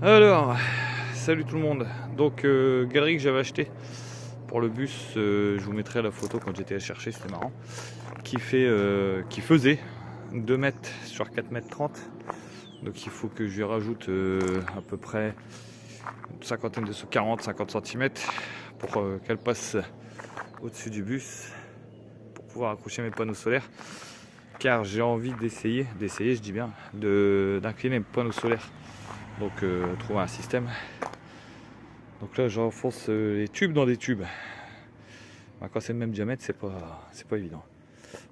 Alors, salut tout le monde. Donc, galerie que j'avais acheté pour le bus, je vous mettrai la photo quand j'étais à chercher, c'était marrant. Qui faisait 2 mètres sur 4 mètres 30. Donc il faut que je lui rajoute à peu près une cinquantaine de 40-50 cm pour qu'elle passe au-dessus du bus pour pouvoir accrocher mes panneaux solaires. Car j'ai envie d'essayer, je dis bien, d'incliner mes panneaux solaires. Donc trouver un système. Donc là j'enfonce les tubes dans des tubes. Quand c'est le même diamètre, c'est pas évident.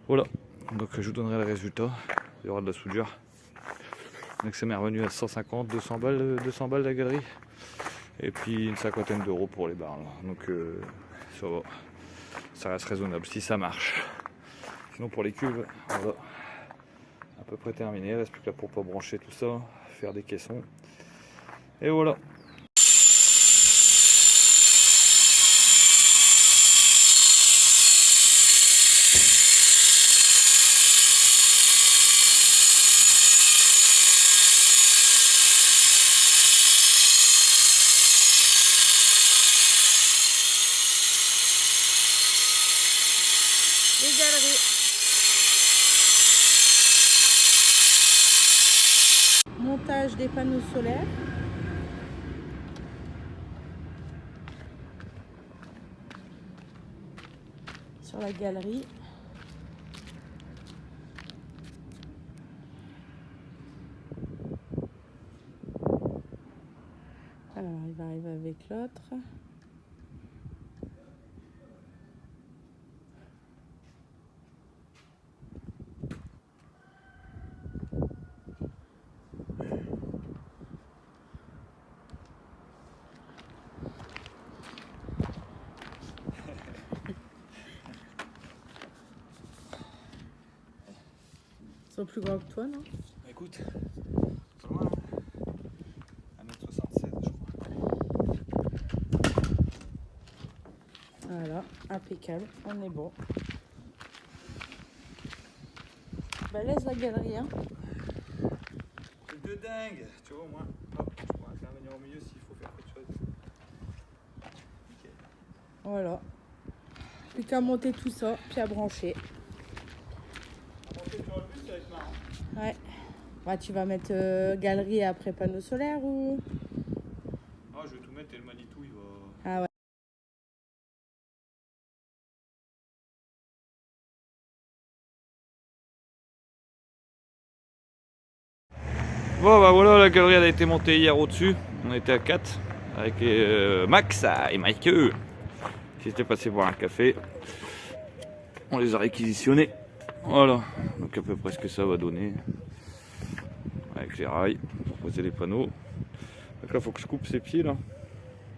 Voilà, donc je vous donnerai le résultat. Il y aura de la soudure. Donc ça m'est revenu à 150, 200 balles la galerie. Et puis une cinquantaine d'euros pour les barres. Donc ça va. Ça reste raisonnable si ça marche. Sinon pour les cuves, voilà. À peu près terminé. Il reste plus que là pour pas brancher tout ça, faire des caissons. Et voilà. Les galeries. Montage des panneaux solaires. Sur la galerie. Alors, il va arriver avec l'autre. Ils sont plus grands que toi, non? Écoute, pas loin, 1m76 je crois. Voilà, impeccable, on est bon. Bah laisse la galerie, hein. Truc de dingue, tu vois au moins. Hop, je pourrais intervenir au milieu s'il faut faire quelque chose. Nickel. Voilà. Plus qu'à monter tout ça, puis à brancher. Monter sur le bus, ça va être marrant. Ouais. Bah, tu vas mettre galerie après panneau solaire ou... Ah, je vais tout mettre et le Manitou il va. Ah ouais. Bon bah voilà, la galerie elle a été montée hier au-dessus. On était à 4 avec Max et Mike qui étaient passés boire un café. On les a réquisitionnés. Voilà, donc à peu près ce que ça va donner. Avec les rails pour poser les panneaux. Donc là faut que je coupe ces pieds là.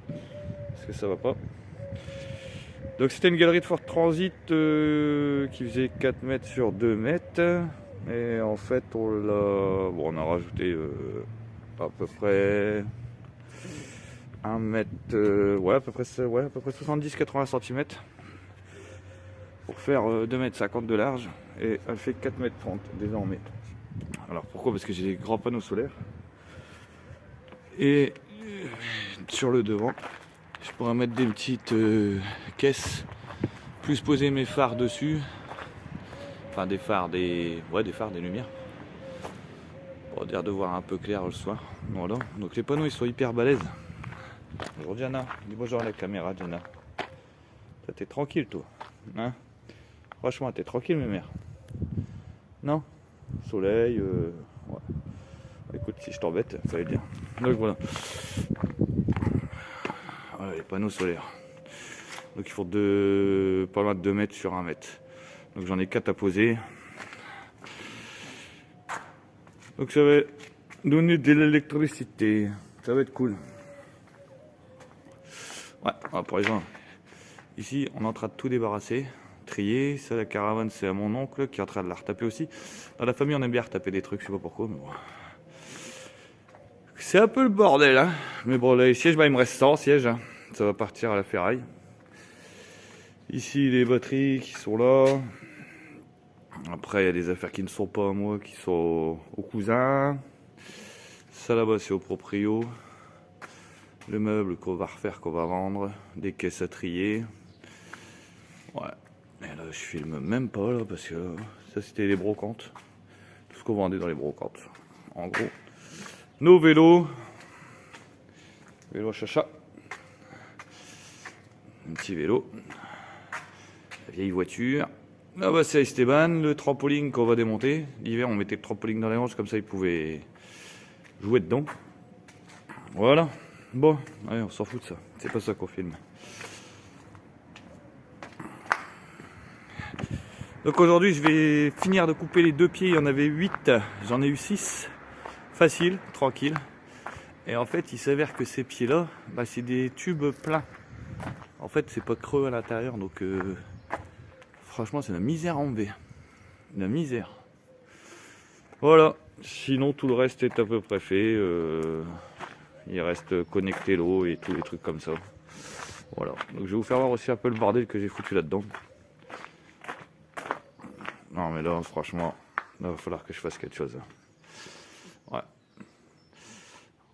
Parce que ça va pas. Donc c'était une galerie de Ford Transit qui faisait 4 mètres sur 2 mètres. Et en fait on a rajouté à peu près 1 mètre, ouais, à peu près 70-80 cm pour faire 2 mètres 50 de large. Et elle fait 4 mètres 30 désormais. Alors pourquoi? Parce que j'ai des grands panneaux solaires. Et sur le devant, je pourrais mettre des petites caisses, plus poser mes phares dessus. Enfin des phares, des phares, des lumières. Pour dire de voir un peu clair le soir. Voilà. Donc les panneaux ils sont hyper balèzes. Bonjour Diana, dis bonjour à la caméra Diana. Toi t'es tranquille toi. Hein? Franchement t'es tranquille mes mères. Non? Soleil, ouais. Écoute, si je t'embête, ça va bien. Donc voilà. Voilà les panneaux solaires. Donc il faut pas loin de 2 mètres sur 1 mètre. Donc j'en ai 4 à poser. Donc ça va donner de l'électricité. Ça va être cool. Ouais, pour les gens. Ici, on est en train de tout débarrasser, trier. Ça, la caravane, c'est à mon oncle qui est en train de la retaper aussi. Dans la famille, on aime bien retaper des trucs, je sais pas pourquoi, mais bon. C'est un peu le bordel, hein. Mais bon, là, les sièges, bah, il me reste 100 sièges. Hein. Ça va partir à la ferraille. Ici, les batteries qui sont là. Après, il y a des affaires qui ne sont pas à moi, qui sont au cousin. Ça là-bas, c'est au proprio. le meuble qu'on va refaire, qu'on va vendre, des caisses à trier. Ouais, et là je filme même pas là parce que ça c'était les brocantes. Tout ce qu'on vendait dans les brocantes. En gros, nos vélos, vélo chacha, un petit vélo, la vieille voiture. Là bas c'est Esteban, le trampoline qu'on va démonter. L'hiver on mettait le trampoline dans les hanches comme ça il pouvait jouer dedans. Voilà. Bon, allez, on s'en fout de ça. C'est pas ça qu'on filme. Donc aujourd'hui, je vais finir de couper les deux pieds. Il y en avait 8. J'en ai eu 6. Facile, tranquille. Et en fait, il s'avère que ces pieds-là, bah, c'est des tubes pleins. En fait, c'est pas creux à l'intérieur. Donc, franchement, c'est la misère à enlever. La misère. Voilà. Sinon, tout le reste est à peu près fait. Il reste connecter l'eau et tous les trucs comme ça. Voilà. Donc je vais vous faire voir aussi un peu le bordel que j'ai foutu là-dedans. Non mais là franchement, là, il va falloir que je fasse quelque chose. Ouais.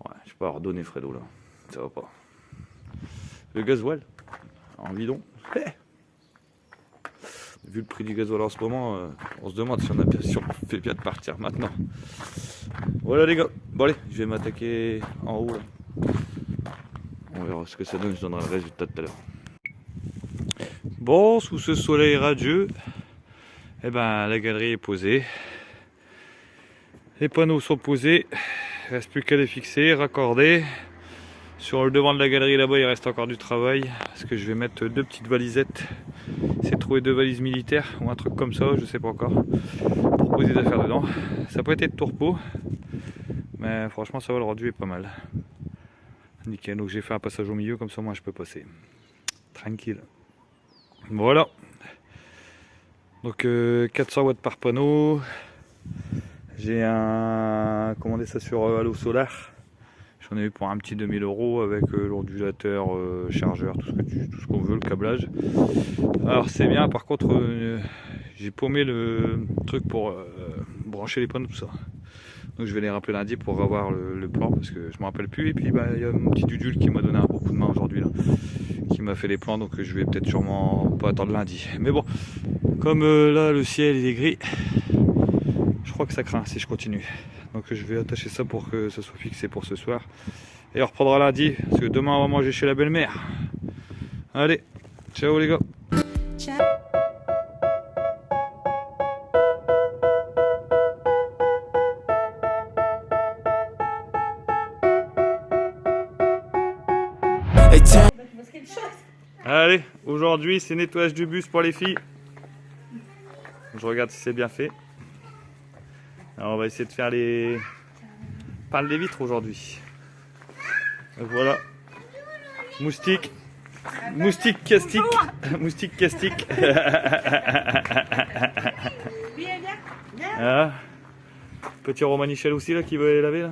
Ouais, je peux pas redonner Fredo là. Ça va pas. Le gasoil en bidon. Vu le prix du gasoil en ce moment, on se demande si on fait bien de partir maintenant. Voilà les gars, bon allez, je vais m'attaquer en haut là. On verra ce que ça donne, je donnerai le résultat tout à l'heure. Bon, sous ce soleil radieux, eh ben, la galerie est posée. Les panneaux sont posés, il ne reste plus qu'à les fixer, raccorder. Sur le devant de la galerie là-bas, il reste encore du travail parce que je vais mettre 2 petites valisettes. C'est trouver 2 valises militaires ou un truc comme ça, je sais pas encore, pour poser des affaires dedans. Ça peut être tourpeau, mais franchement ça va, le rendu est pas mal. Nickel, donc j'ai fait un passage au milieu, comme ça moi je peux passer. Tranquille. Voilà. Donc 400 watts par panneau. J'ai commandé ça sur Allo Solar. J'en ai eu pour un petit 2000 € avec l'ondulateur, chargeur, tout ce qu'on veut, le câblage. Alors c'est bien, par contre j'ai paumé le truc pour brancher les panneaux, tout ça. Donc je vais les rappeler lundi pour avoir le plan parce que je me rappelle plus. Et puis bah, y a mon petit Dudule qui m'a donné un beau coup de main aujourd'hui là, qui m'a fait les plans, donc je vais peut-être sûrement pas attendre lundi. Mais bon, comme là le ciel il est gris, je crois que ça craint si je continue. Donc je vais attacher ça pour que ça soit fixé pour ce soir. Et on reprendra lundi, parce que demain on va manger chez la belle-mère. Allez, ciao les gars. Ciao. Allez, aujourd'hui c'est nettoyage du bus pour les filles. Je regarde si c'est bien fait. Alors on va essayer de faire les pales des vitres aujourd'hui. Voilà. Moustique. Moustique castique. Moustique castique. Ah. Petit Romanichel aussi là qui veut aller laver là.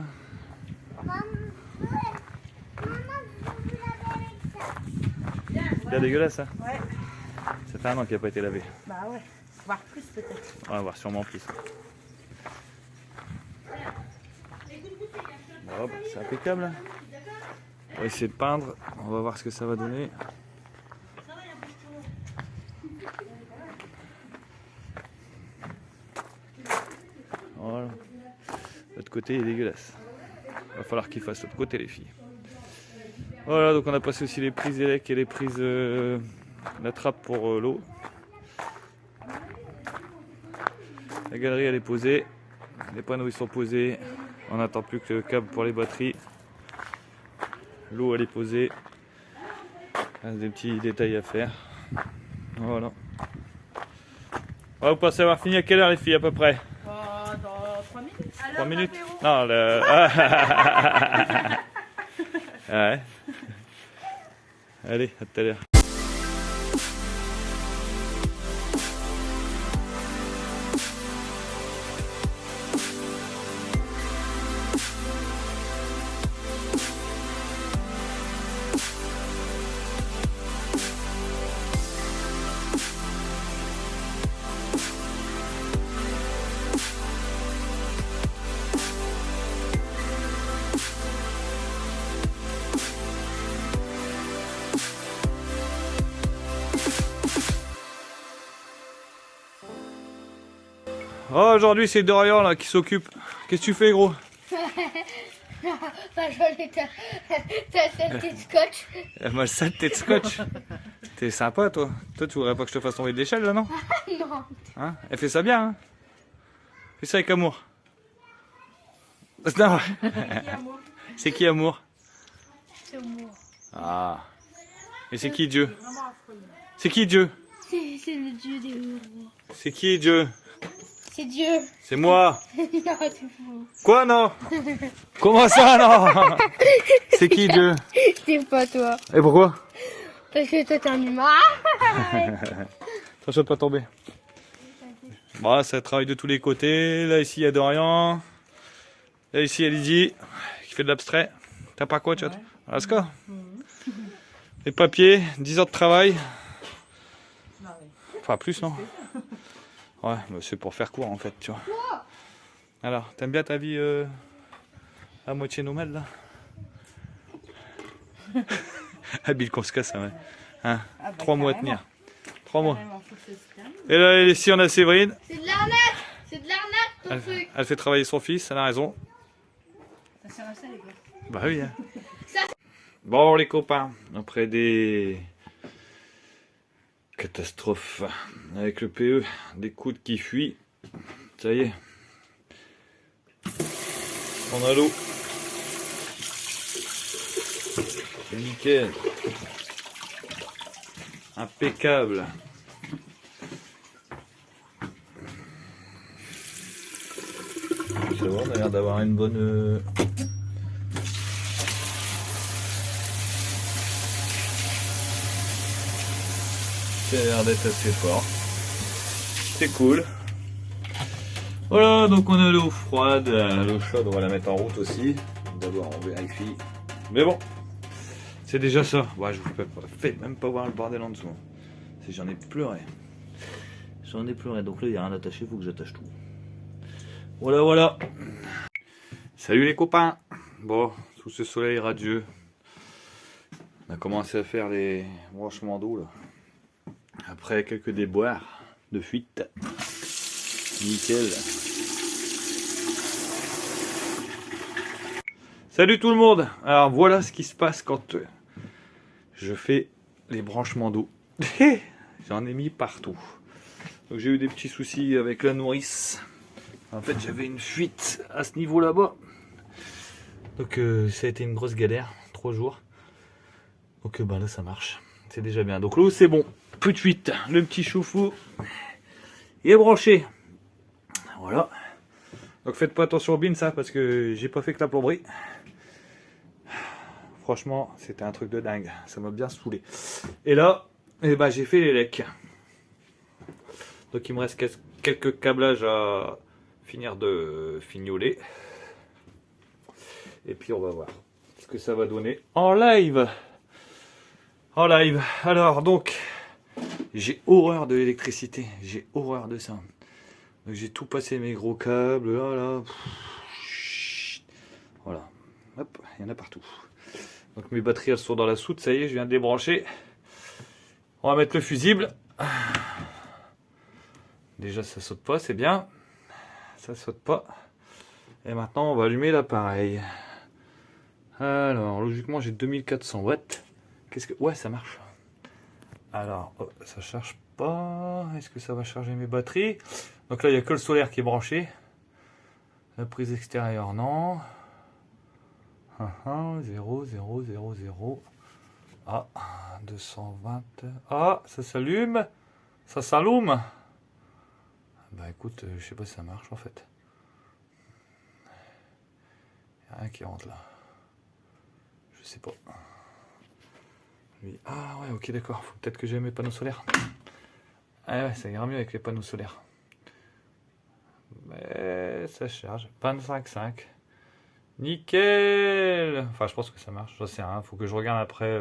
C'est dégueulasse, hein? Ouais. Ça fait un an qu'il n'a pas été lavé. Bah ouais. Voir plus peut-être. On va voir sûrement plus. Bon, bah, c'est impeccable. Hein. On va essayer de peindre. On va voir ce que ça va donner. Voilà. L'autre côté est dégueulasse. Il va falloir qu'ils fassent l'autre côté les filles. Voilà, donc on a passé aussi les prises élec et les prises la trappe pour l'eau. La galerie elle est posée, les panneaux ils sont posés, on n'attend plus que le câble pour les batteries. L'eau elle est posée, il y a des petits détails à faire. Voilà. Vous pensez avoir fini à quelle heure les filles à peu près? Dans 3 minutes. 3 minutes? Non, le... ouais. Allez, à tout à l'heure. Oh, aujourd'hui c'est Dorian là qui s'occupe. Qu'est-ce que tu fais, gros? Bah, j'en ai ta tête de scotch. Elle m'a le sale tête scotch. T'es sympa, toi. Toi, tu voudrais pas que je te fasse tomber de l'échelle là, non? Non. Hein? Elle fait ça bien, hein? Fais ça avec amour. Non. C'est qui amour? C'est moi. Ah. Et c'est qui Dieu? C'est qui Dieu? C'est le dieu des héros. C'est qui Dieu? C'est Dieu. C'est moi. Non, c'est fou. Quoi, non? Comment ça, non? C'est qui Dieu? C'est pas toi. Et pourquoi? Parce que toi, t'es un humain. Attention de pas tomber. Bon, ça travaille de tous les côtés. Là, ici, il y a Dorian. Là, ici, il y a Lydie qui fait de l'abstrait. T'as pas quoi, chat? Let's go. Les papiers, 10 heures de travail. Enfin, plus, non? Ouais, mais c'est pour faire court, en fait, tu vois. Alors, t'aimes bien ta vie à moitié nomade, là? Habile qu'on se casse, hein, ouais. Hein, 3 mois à tenir. 3 mois. Et là, ici, on a Séverine. C'est de l'arnaque. C'est de l'arnaque, ton Elle, truc. elle fait travailler son fils, elle a raison. Ça sert à ça, les gars. Bah oui. Hein. Bon, les copains, après des catastrophes avec le PE, des coudes qui fuient, ça y est. On a l'eau. C'est nickel. Impeccable. Ça va, on a l'air d'avoir une bonne... Ça a l'air d'être assez fort. C'est cool. Voilà, donc on a l'eau froide. L'eau chaude, on va la mettre en route aussi. D'abord, on vérifie. Mais bon, c'est déjà ça. Ouais, je vous fais même pas voir le bordel en dessous. J'en ai pleuré. J'en ai pleuré. Donc là, il n'y a rien attaché, il faut que j'attache tout. Voilà, voilà. Salut les copains. Bon, sous ce soleil radieux, on a commencé à faire les branchements d'eau là. Après quelques déboires de fuite. Nickel. Salut tout le monde. Alors voilà ce qui se passe quand je fais les branchements d'eau. J'en ai mis partout. Donc j'ai eu des petits soucis avec la nourrice. En fait j'avais une fuite à ce niveau là-bas. Donc ça a été une grosse galère, 3 jours. Donc bah là ça marche. C'est déjà bien. Donc l'eau c'est bon. Plus de fuite. Le petit chou-fou est branché. Voilà. Donc faites pas attention aux bines ça parce que j'ai pas fait que la plomberie. Franchement c'était un truc de dingue. Ça m'a bien saoulé. Et là eh ben, j'ai fait les lecs. Donc il me reste quelques câblages à finir de fignoler. Et puis on va voir ce que ça va donner en live. En live. Alors donc, j'ai horreur de l'électricité. J'ai horreur de ça. Donc j'ai tout passé mes gros câbles. Là, là. Voilà. Hop, il y en a partout. Donc mes batteries elles sont dans la soute. Ça y est, je viens de débrancher. On va mettre le fusible. Déjà ça saute pas, c'est bien. Ça saute pas. Et maintenant on va allumer l'appareil. Alors logiquement j'ai 2400 watts. Qu'est-ce que... Ouais ça marche. Alors oh, ça charge pas. Est-ce que ça va charger mes batteries? Donc là il n'y a que le solaire qui est branché. La prise extérieure non. 0 0 0 0. Ah 220. Ah ça s'allume. Ça s'allume. Bah écoute, je sais pas si ça marche en fait. Il n'y a rien qui rentre là. Je sais pas. Lui. Ah ouais, ok d'accord. Faut peut-être que j'ai mes panneaux solaires. Ah ouais, ça ira mieux avec les panneaux solaires. Mais ça charge. 25,5. Nickel. Enfin, je pense que ça marche. Je sais rien. Faut que je regarde après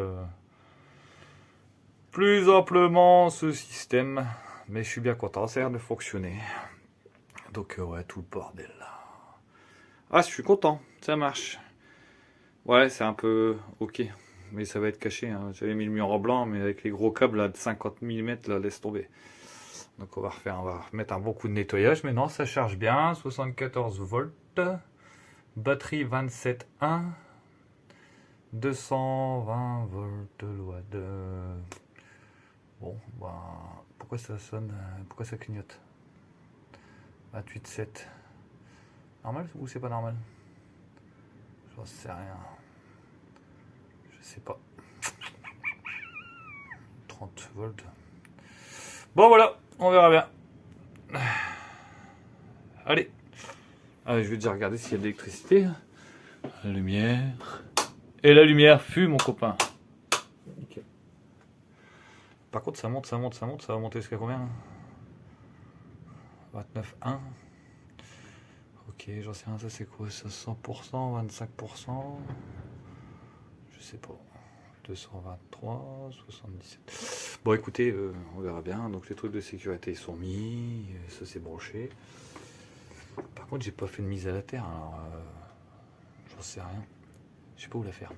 plus amplement ce système. Mais je suis bien content, ça a l'air de fonctionner. Donc ouais, tout le bordel là. Ah, je suis content, ça marche. Ouais, c'est un peu ok. Mais ça va être caché. Hein. J'avais mis le mur en blanc, mais avec les gros câbles là, de 50 mm, là, laisse tomber. Donc on va remettre un bon coup de nettoyage. Mais non, ça charge bien. 74 volts. Batterie 27.1. 220 volts loi de... Bon, bah, pourquoi ça sonne? Pourquoi ça clignote? 28.7. Normal ou c'est pas normal? J'en sais rien. Je sais pas. 30 volts. Bon voilà, on verra bien. Allez. Allez, je vais déjà regarder s'il y a de l'électricité. La lumière. Et la lumière fut mon copain. Nickel. Par contre ça monte. Ça va monter jusqu'à combien? 29.1. Ok, j'en sais rien, ça c'est quoi? Ça 100%, 25%? Je sais pas. 223, 77. Bon écoutez, on verra bien. Donc les trucs de sécurité sont mis, ça c'est broché. Par contre j'ai pas fait de mise à la terre, alors j'en sais rien. Je sais pas où la faire.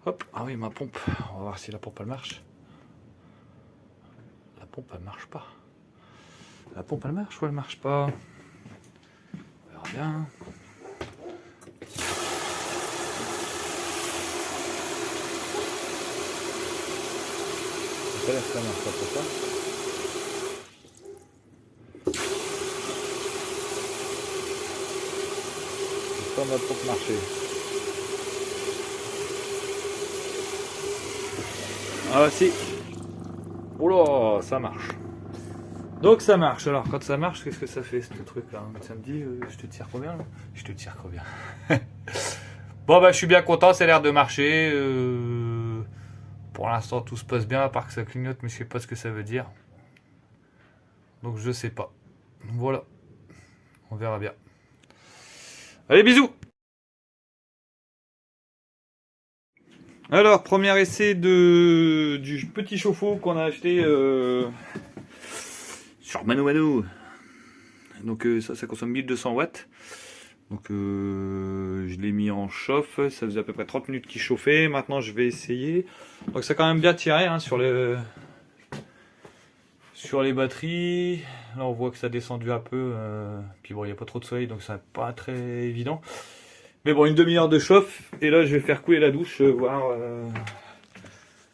Hop, ah oui ma pompe. On va voir si la pompe elle marche. La pompe elle marche pas. La pompe elle marche ou elle marche pas? On verra bien. Ça marche pas pour ça. C'est pas ma pompe marcher. Ah si. Oula, ça marche. Donc ça marche. Alors quand ça marche, qu'est-ce que ça fait ce truc là? Ça me dit, je te tire combien là? Je te tire combien? Bon bah je suis bien content, ça a l'air de marcher. Pour l'instant tout se passe bien, à part que ça clignote, mais je sais pas ce que ça veut dire. Donc je sais pas. Voilà. On verra bien. Allez, bisous! Alors, premier essai du petit chauffe-eau qu'on a acheté sur Mano Mano. Donc ça consomme 1200 watts. Donc je l'ai mis en chauffe, ça faisait à peu près 30 minutes qu'il chauffait. Maintenant je vais essayer. Donc ça a quand même bien tiré hein, sur les batteries. Là on voit que ça a descendu un peu. Puis bon il n'y a pas trop de soleil donc c'est pas très évident. Mais bon une demi-heure de chauffe. Et là je vais faire couler la douche, voir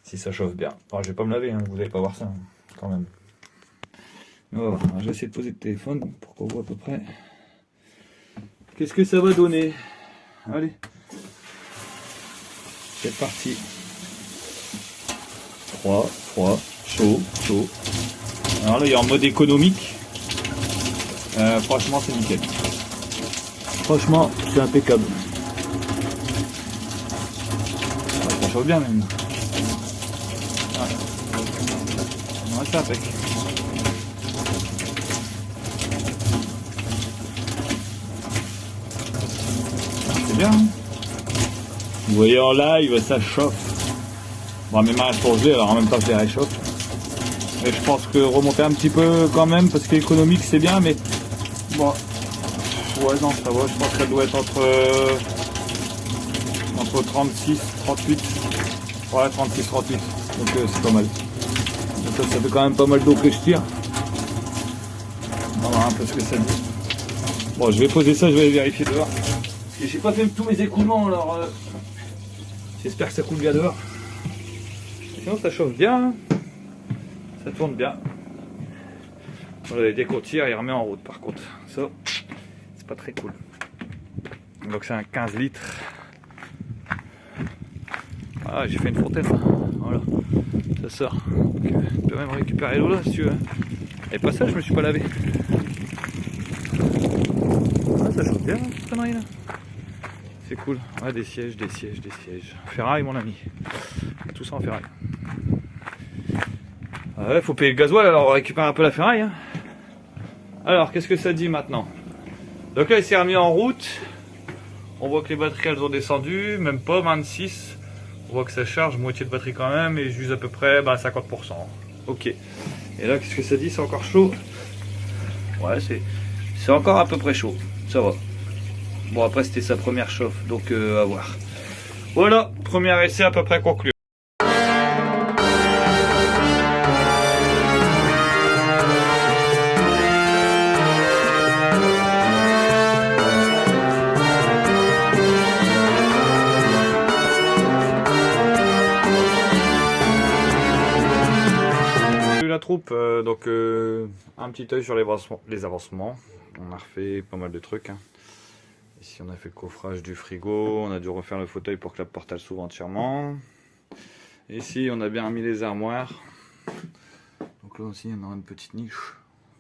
si ça chauffe bien. Alors, je vais pas me laver, hein, vous n'allez pas voir ça hein, quand même. Voilà, je vais essayer de poser le téléphone pour qu'on voit à peu près. Qu'est-ce que ça va donner? Allez. C'est parti. Froid, chaud. Alors là, il est en mode économique. Franchement, c'est nickel. Franchement, c'est impeccable. Ouais, ça chauffe bien même. Ouais, c'est impeccable. Bien. Vous voyez en live, ça chauffe. Bon, mes mains sont gelées, alors en même temps je les réchauffe. Et je pense que remonter un petit peu quand même, parce qu'économique c'est bien, mais bon. Ouais, non, ça va. Je pense qu'elle doit être entre 36, 38. Ouais, 36, 38. Donc c'est pas mal. Donc, ça fait quand même pas mal d'eau que je tire. On va voir un peu ce que ça dit. Bon, je vais poser ça, je vais aller vérifier dehors. J'ai pas fait tous mes écoulements alors j'espère que ça coule bien dehors. Sinon ça chauffe bien, ça tourne bien. Voilà, dès qu'on tire il remet en route par contre. Ça c'est pas très cool. Donc c'est un 15 litres. Ah j'ai fait une fontaine. Voilà, ça sort. Donc, tu peux même récupérer l'eau là si tu veux. Et pas ça je me suis pas lavé. Ah ça chauffe bien cette connerie là. C'est cool. Ouais, des sièges. Ferraille, mon ami. Tout ça en ferraille. Ouais, faut payer le gasoil, alors on récupère un peu la ferraille. Hein. Alors, qu'est-ce que ça dit maintenant? Donc là, il s'est remis en route. On voit que les batteries, elles ont descendu. Même pas 26. On voit que ça charge, moitié de batterie quand même. Et j'use à peu près 50%. Ok. Et là, qu'est-ce que ça dit? C'est encore chaud? Ouais, c'est encore à peu près chaud. Ça va. Bon après c'était sa première chauffe, donc à voir. Voilà, premier essai à peu près conclu. troupe, donc un petit œil sur les avancements. On a refait pas mal de trucs. Hein. Ici on a fait le coffrage du frigo, on a dû refaire le fauteuil pour que la porte elle s'ouvre entièrement. Ici on a bien mis les armoires. Donc là aussi on a une petite niche,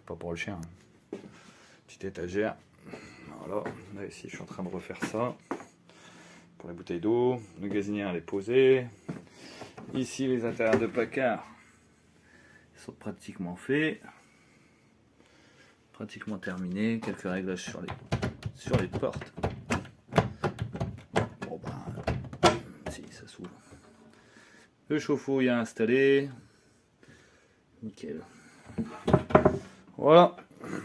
pas pour le chien. Hein. Petite étagère. Voilà, là ici je suis en train de refaire ça. Pour les bouteilles d'eau, le gazinière elle est posée. Ici les intérieurs de placard sont pratiquement faits. Pratiquement terminés. Quelques réglages sur les portes. Bon ben, si ça s'ouvre. Le chauffe-eau est installé. Nickel. Voilà.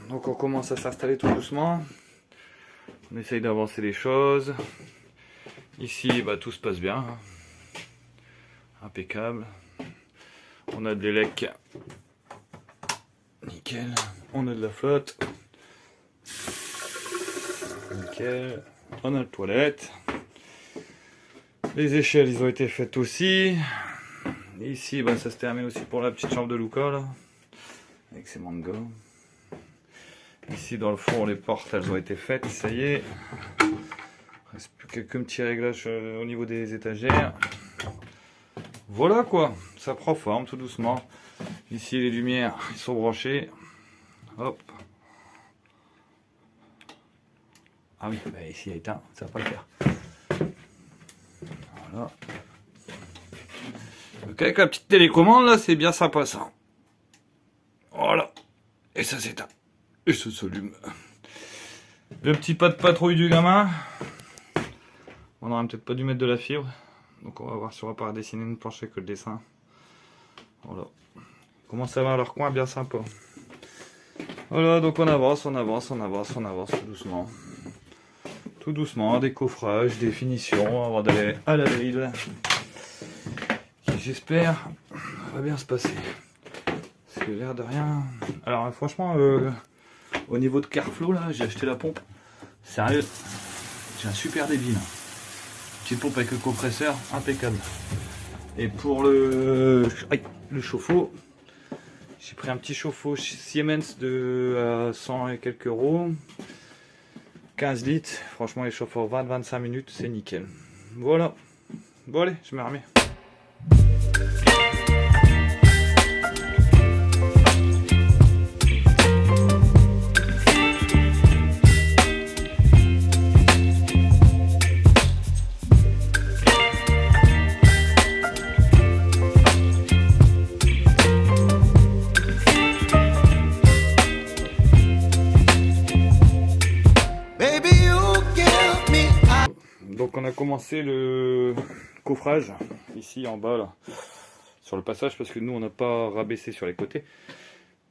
Donc on commence à s'installer tout doucement. On essaye d'avancer les choses. Ici, bah, tout se passe bien. Impeccable. On a de l'élec. Nickel. On a de la flotte. Nickel. On a la toilette. Les échelles, ils ont été faites aussi. Et ici, bah, ça se termine aussi pour la petite chambre de Luca, là. Avec ses mangas. Ici, dans le fond, les portes, elles ont été faites. Ça y est. Il reste plus quelques petits réglages au niveau des étagères. Voilà quoi, ça prend forme tout doucement. Ici les lumières ils sont branchées. Hop. Ah oui, bah ici il est éteint, ça va pas le faire. Voilà. Donc avec la petite télécommande là, c'est bien sympa ça. Voilà. Et ça s'éteint. Et ça s'allume. Le petit pas de patrouille du gamin. On n'aurait peut-être pas dû mettre de la fibre. Donc on va voir si on va pas dessiner une planche avec le dessin. Voilà. Commence à avoir leur coin bien sympa. Voilà, donc on avance, on avance, on avance, on avance tout doucement. Tout doucement, des coffrages, des finitions avant d'aller à la drill. Qui j'espère va bien se passer. Parce que l'air de rien. Alors franchement, au niveau de Carflow là, j'ai acheté la pompe. Sérieux, j'ai un super débit là. Petite pompe avec le compresseur, impeccable. Et pour le chauffe-eau, j'ai pris un petit chauffe-eau Siemens de 100 et quelques euros. 15 litres. Franchement, il chauffe en 20-25 minutes, c'est nickel. Voilà. Bon allez, je me remets. Donc on a commencé le coffrage ici en bas là, sur le passage parce que nous on n'a pas rabaissé sur les côtés.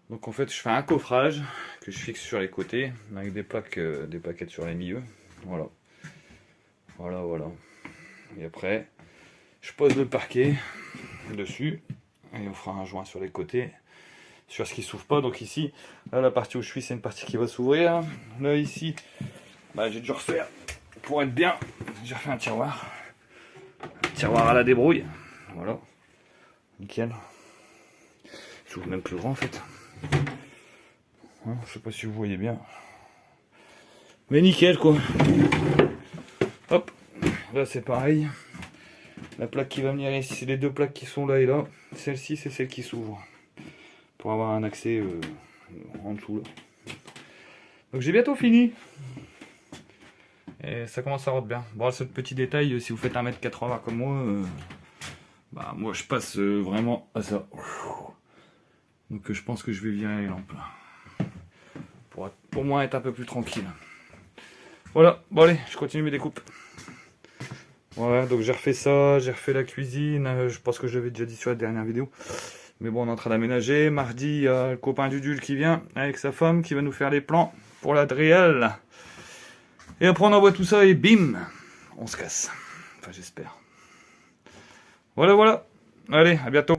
Donc en fait je fais un coffrage que je fixe sur les côtés avec des plaques, des plaquettes sur les milieux. Voilà. Voilà, voilà. Et après je pose le parquet dessus et on fera un joint sur les côtés sur ce qui s'ouvre pas. Donc ici, là la partie où je suis c'est une partie qui va s'ouvrir. Là ici, bah, j'ai dû refaire. Pour être bien, j'ai refait un tiroir à la débrouille, voilà, nickel. Il s'ouvre même plus grand en fait. Hein, je sais pas si vous voyez bien, mais nickel quoi. Hop, là c'est pareil. La plaque qui va venir ici, c'est les deux plaques qui sont là et là. Celle-ci c'est celle qui s'ouvre pour avoir un accès en dessous là. Donc j'ai bientôt fini. Et ça commence à rendre bien. Bon, ce petit détail, si vous faites 1m80 comme moi, bah moi je passe vraiment à ça. Donc je pense que je vais virer les lampes là. Pour moi être un peu plus tranquille. Voilà, bon allez, je continue mes découpes. Voilà, donc j'ai refait ça, j'ai refait la cuisine. Je pense que je l'avais déjà dit sur la dernière vidéo. Mais bon, on est en train d'aménager. Mardi, il y a le copain Dudul qui vient avec sa femme qui va nous faire les plans pour la drill. Et après on envoie tout ça et bim, on se casse. Enfin j'espère. Voilà, voilà. Allez, à bientôt.